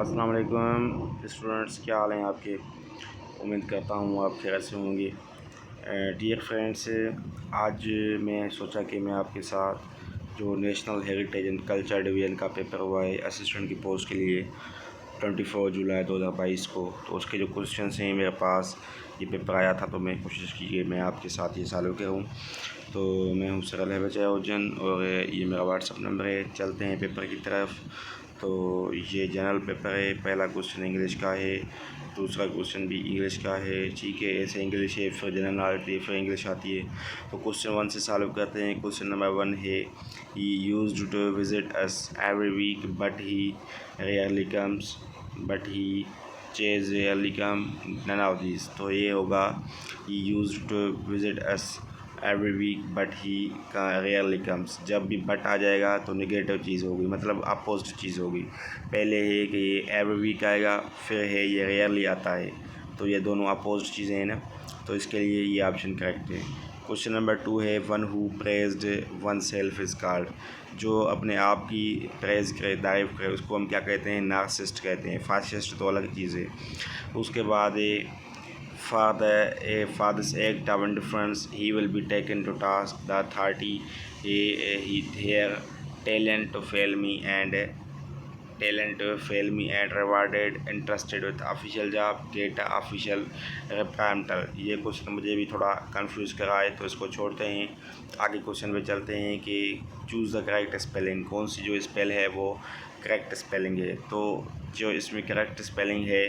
अस्सलाम वालेकुम स्टूडेंट्स, क्या हाल हैं आपके। उम्मीद करता हूँ आप खैर से होंगे। डियर फ्रेंड्स, आज मैं सोचा कि मैं आपके साथ जो national heritage and culture division का पेपर हुआ है असिस्टेंट की पोस्ट के लिए 24 जुलाई 2022 को, तो उसके जो क्वेश्चन हैं मेरे पास, ये पेपर आया था, तो मैं कोशिश की कि मैं आपके साथ ये सॉल्व करूँ। तो मैं हूँ सरल है और ये मेरा व्हाट्सअप नंबर है। चलते हैं पेपर की तरफ। तो ये जनरल पेपर है। पहला क्वेश्चन इंग्लिश का है, दूसरा क्वेश्चन भी इंग्लिश का है। ठीक है, ऐसे इंग्लिश है, फिर जनरल नॉलेज है, फिर इंग्लिश आती है। तो क्वेश्चन 1 से सॉल्व करते हैं। क्वेश्चन नंबर 1 है, he used to visit us every week but he rarely comes, but he chase rarely come, none of this. तो ये होगा he used to visit us every week but he का rarely comes. जब भी but आ जाएगा तो negative चीज़ होगी, मतलब अपोजिट चीज़ होगी। पहले है कि ये एवरी वीक आएगा, फिर है ये रेयरली आता है, तो ये दोनों अपोजिट चीज़ें हैं ना, तो इसके लिए ये ऑप्शन करेक्ट है। क्वेश्चन नंबर 2 है, one who praised one self is called. जो अपने आप की प्रेज़ करे, तारीफ़ करे, उसको हम क्या कहते हैं, नार्सिसिस्ट कहते हैं। फार्सिस्ट तो अलग चीज़ है। उसके बाद for this act of indifference, he will be taken to task. The authority here talent to fail me and rewarded interested with official job get official reprimandal। ये क्वेश्चन मुझे भी थोड़ा कंफ्यूज करा है, तो इसको छोड़ते हैं। आगे क्वेश्चन पे चलते हैं कि चूज़ द करेक्ट स्पेलिंग। कौन सी जो स्पेल है वो करेक्ट स्पेलिंग है। तो जो इसमें करेक्ट स्पेलिंग है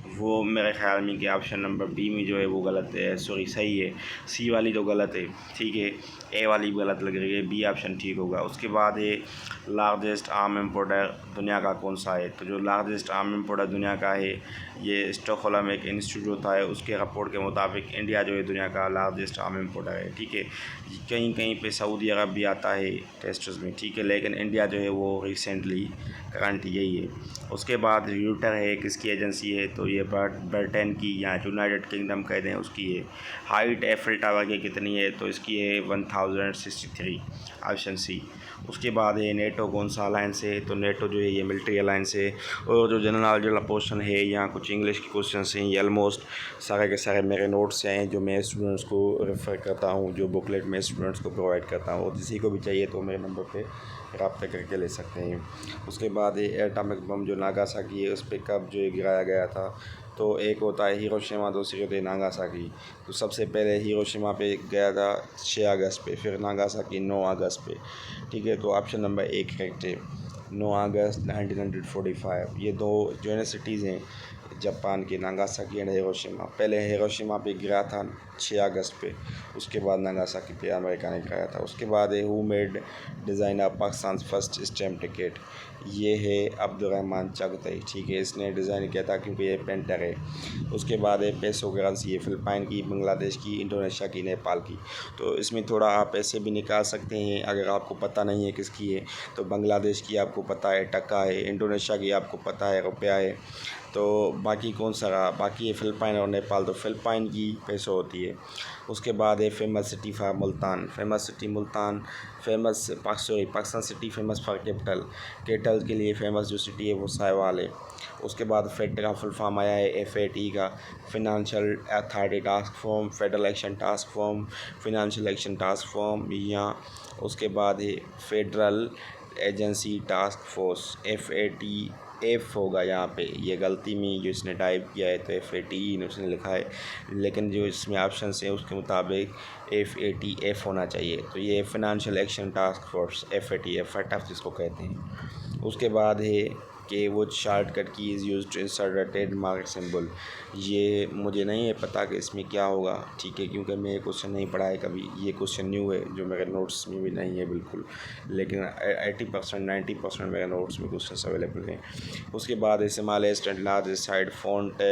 वो मेरे ख्याल में कि ऑप्शन नंबर बी में जो है वो गलत है, सॉरी सही है। सी वाली तो गलत है, ठीक है। ए वाली गलत लग रही है, बी ऑप्शन ठीक होगा। उसके बाद है, लार्जेस्ट आर्म इम्पोर्टर दुनिया का कौन सा है। तो जो लार्जेस्ट आर्म इम्पोर्टर दुनिया का है, ये स्टॉकहोल्म एक इंस्टीट्यूट होता है, उसके रिपोर्ट के मुताबिक इंडिया जो है दुनिया का लार्जेस्ट आर्म इम्पोर्टर है, ठीक है। कहीं कहीं पे सऊदी अरब भी आता है टेस्ट्स में, ठीक है, लेकिन इंडिया जो है वो रिसेंटली करंट यही है। उसके बाद यूटर है, किसकी एजेंसी है। तो ये ब्रिटेन की या यूनाइटेड किंगडम कहते हैं उसकी है। हाइट एफिल टावर की कितनी है। तो इसकी है 1063, ऑप्शन सी। उसके बाद है, नेटो कौन सा अलायंस है। तो नेटो जो है ये मिलिट्री अलायंस है। और जो जनरल नॉलेज वाला पोर्शन है, यहाँ कुछ इंग्लिश के क्वेश्चन हैं, ये ऑलमोस्ट सारे के सारे मेरे नोट्स से हैं, जो मैं स्टूडेंट्स को रेफ़र करता हूँ, जो बुकलेट मैं स्टूडेंट्स को प्रोवाइड करता हूँ। और किसी को भी चाहिए तो मेरे नंबर पे रब्ता करके ले सकते हैं। उसके बाद ये एटॉमिक बम जो नागासाकी है, उस पर कब जो गिराया गया था। तो एक होता है हिरोशिमा, दूसरी होती है नागासाकी। तो सबसे पहले हिरोशिमा पे गया था 6 अगस्त पे, फिर नागासाकी 9 अगस्त पे, ठीक है। तो ऑप्शन नंबर 1 करेक्ट है, 9 अगस्त 1945। ये दो जो है ना सिटीज़ हैं जापान के, नागासाकी एंड हिरोशिमा। पहले हिरोशिमा पे गिरा था 6 अगस्त पे, उसके बाद नागासाकी पे अमेरिका ने गिराया था। उसके बाद है, who made design of Pakistan first stamp ticket. ये है अब्दुर्रहमान चगताई, ठीक है, इसने डिज़ाइन किया था क्योंकि ये पेंटर है। उसके बाद है, पेसो करेंसी है, फ़िलिपाइन की, बांग्लादेश की, इंडोनेशिया की, नेपाल की। तो इसमें थोड़ा आप ऐसे भी निकाल सकते हैं, अगर आपको पता नहीं है किसकी है। तो बांग्लादेश की आपको पता है टका है, इंडोनेशिया की आपको पता है रुपया है। तो बाकी कौन सा रहा, बाकी है फ़िलिपाइन और नेपाल। तो फ़िलिपाइन की पेसो होती है। उसके बाद है, famous city for Multan. Famous city Multan, Pakistan city famous for capital के लिए फेमस जो सिटी है वो साहिवाल है। उसके बाद फेड का फुल फॉर्म आया है FAT का, financial authority task form, federal action task form, financial action task form या। उसके बाद है federal agency task force, FATF होगा यहाँ पे, ये गलती में जो इसने टाइप किया है तो FATE उसने लिखा है, लेकिन जो इसमें ऑप्शन है उसके मुताबिक FATF होना चाहिए। तो ये financial action task force FATF, फटाफ जिसको कहते हैं। उसके बाद है कि वो shortcut key is use to insert a trademark symbol. ये मुझे नहीं है पता कि इसमें क्या होगा, ठीक है, क्योंकि मैं ये क्वेश्चन नहीं पढ़ा है कभी। ये क्वेश्चन न्यू है, जो मेरे नोट्स में भी नहीं है बिल्कुल, लेकिन 80% 90% मेरे नोट्स में क्वेश्चन अवेलेबल हैं। उसके बाद है, smallest and largest side font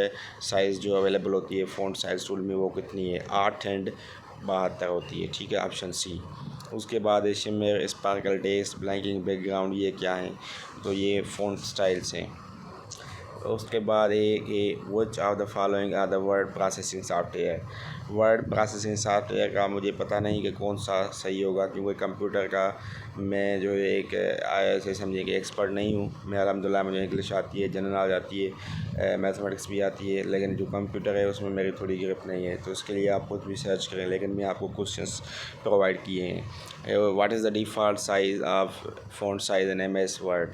size जो अवेलेबल होती है फ़ॉन्ट साइज़ टूल में, वो कितनी है, 8 एंड 72 होती है, ठीक है, ऑप्शन सी। उसके बाद है, shimmer, sparkle, test, blanking background, ये क्या है। तो ये फ़ॉन्ट स्टाइल्स हैं। उसके बाद a which of the following are the word processing software. Word processing software का मुझे पता नहीं कि कौन सा सही होगा, क्योंकि कंप्यूटर का मैं जो है एक ऐसे समझिए कि एक्सपर्ट नहीं हूँ। मैं अल्हम्दुलिल्लाह मुझे इंग्लिश आती है, जनरल नॉलेज आती है, मैथमेटिक्स भी आती है, लेकिन जो कंप्यूटर है उसमें मेरी थोड़ी ग्रिप नहीं है। तो उसके लिए आप खुद भी सर्च करें, लेकिन मैं आपको क्वेश्चंस प्रोवाइड किए हैं। What is the default size of font size in MS word.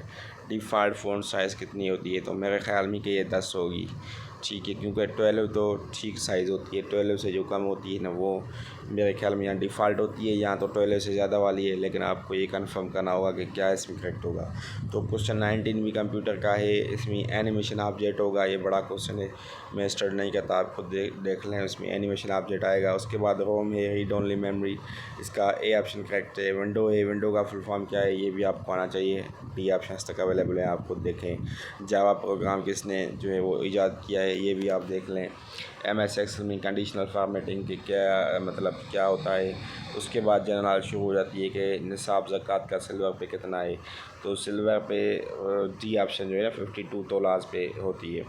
Default font size कितनी होती है, तो मेरे ख़्याल में कि ये 10 होगी, ठीक है, क्योंकि 12 तो ठीक साइज़ होती है। 12 से जो कम होती है ना, वो मेरे ख्याल में यहाँ डिफ़ॉल्ट होती है, यहाँ तो 12 से ज़्यादा वाली है। लेकिन आपको ये कंफर्म करना होगा कि क्या इसमें करेक्ट होगा। तो क्वेश्चन 19 भी कंप्यूटर का है, इसमें एनिमेशन ऑब्जेक्ट होगा। ये बड़ा क्वेश्चन है, मैं स्टडी नहीं करता, आप खुद देख लें, उसमें एनिमेशन ऑब्जेक्ट आएगा। उसके बाद रोम है, रीड ओनली मेमोरी, इसका ए ऑप्शन करेक्ट है। विंडो है, विंडो का फुल फॉर्म क्या है ये भी आपको आना चाहिए। डी ऑप्शन तक अवेलेबल है, आप खुद देखें। जावा प्रोग्राम किसने जो है वो ईजाद किया है ये भी आप देख लें। MS एक्सेल में कंडीशनल फॉर्मेटिंग के क्या मतलब क्या होता है। उसके बाद जनरल शुरू हो जाती है कि निसाब ज़कात का सिल्वर पे कितना है, तो सिल्वर पे डी ऑप्शन जो है 52 तोलाज पे होती है।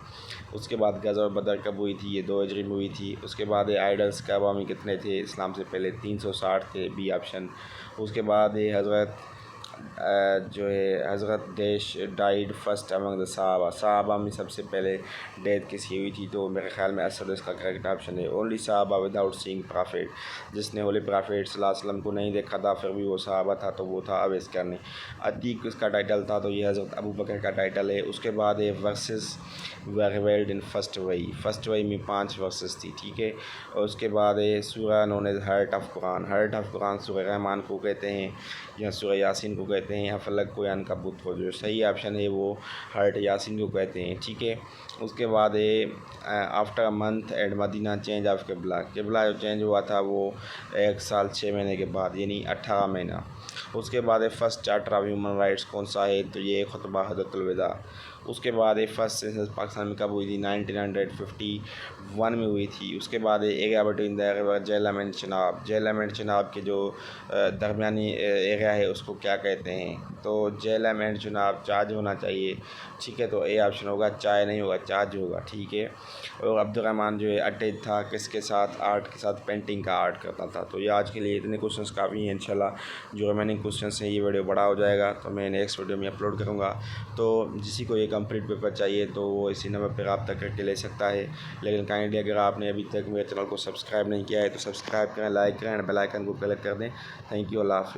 उसके बाद गज़र बदर कब हुई थी, ये 2 हिजरी में हुई थी। उसके बाद आइडल्स काबा में कितने थे इस्लाम से पहले, 360 थे, बी ऑप्शन। उसके बाद हज़रत जो है हज़रत देश डाइड फर्स्ट अमंग द साहबा में सबसे पहले डेथ किसकी हुई थी, तो मेरे ख्याल में असद इसका करेक्ट ऑप्शन है। ओनली साहबा विदाउट सीइंग प्रॉफिट, जिसने होली प्रॉफिट सल्लल्लाहु अलैहि वसल्लम को नहीं देखा था फिर भी वो साहबा था, तो वो था अवैस करनी। अतीक इसका टाइटल था, तो ये हज़रत अबू बकर का टाइटल है। उसके बाद versus were revealed in first वही में 5 वर्सेस थी, ठीक है। और उसके बाद surah known as heart of Quran. Heart of Quran सूरह रहमान को कहते हैं, या सूरह यासीन को कहते हैं, या फलक को, या अनकबूत को। जो सही ऑप्शन है वो हार्ट यासीन को कहते हैं, ठीक है। उसके बाद after a month at Medina change of qibla. किबला जो चेंज हुआ था वो 1 साल 6 महीने के बाद, यानी 18 महीना। उसके बाद first charter of human rights कौन सा है, तो ये खुतबा हजरतुल विदा। उसके बाद फर्स्ट सेंसस पाकिस्तान में कब हुई थी, 1951 में हुई थी। उसके बाद area between the Jhelum and Chenab. Jhelum and Chenab के जो दरमियानी एरिया है उसको क्या कहते हैं, तो जेहलम एंड चिनाब चार्ज होना चाहिए, ठीक है। तो ए ऑप्शन होगा, चाय नहीं होगा, चार्ज होगा, ठीक है। और अब्दुर्रहमान जो है अटैच था किसके साथ, आर्ट के साथ, पेंटिंग का आर्ट करता था। तो ये आज के लिए इतने क्वेश्चंस काफ़ी हैं। इंशाल्लाह जो रिमेनिंग क्वेश्चंस हैं ये वीडियो बड़ा हो जाएगा तो मैं नेक्स्ट वीडियो में अपलोड करूँगा। तो जिसी को ये कंप्लीट पेपर चाहिए तो वो इसी नंबर पर रब्ता करके ले सकता है। लेकिन काइंडली अगर आपने अभी तक मेरे चैनल को सब्सक्राइब नहीं किया है तो सब्सक्राइब करें, लाइक करें, बेल आइकन को क्लिक कर दें। थैंक यू, अल्लाह हाफ़िज़।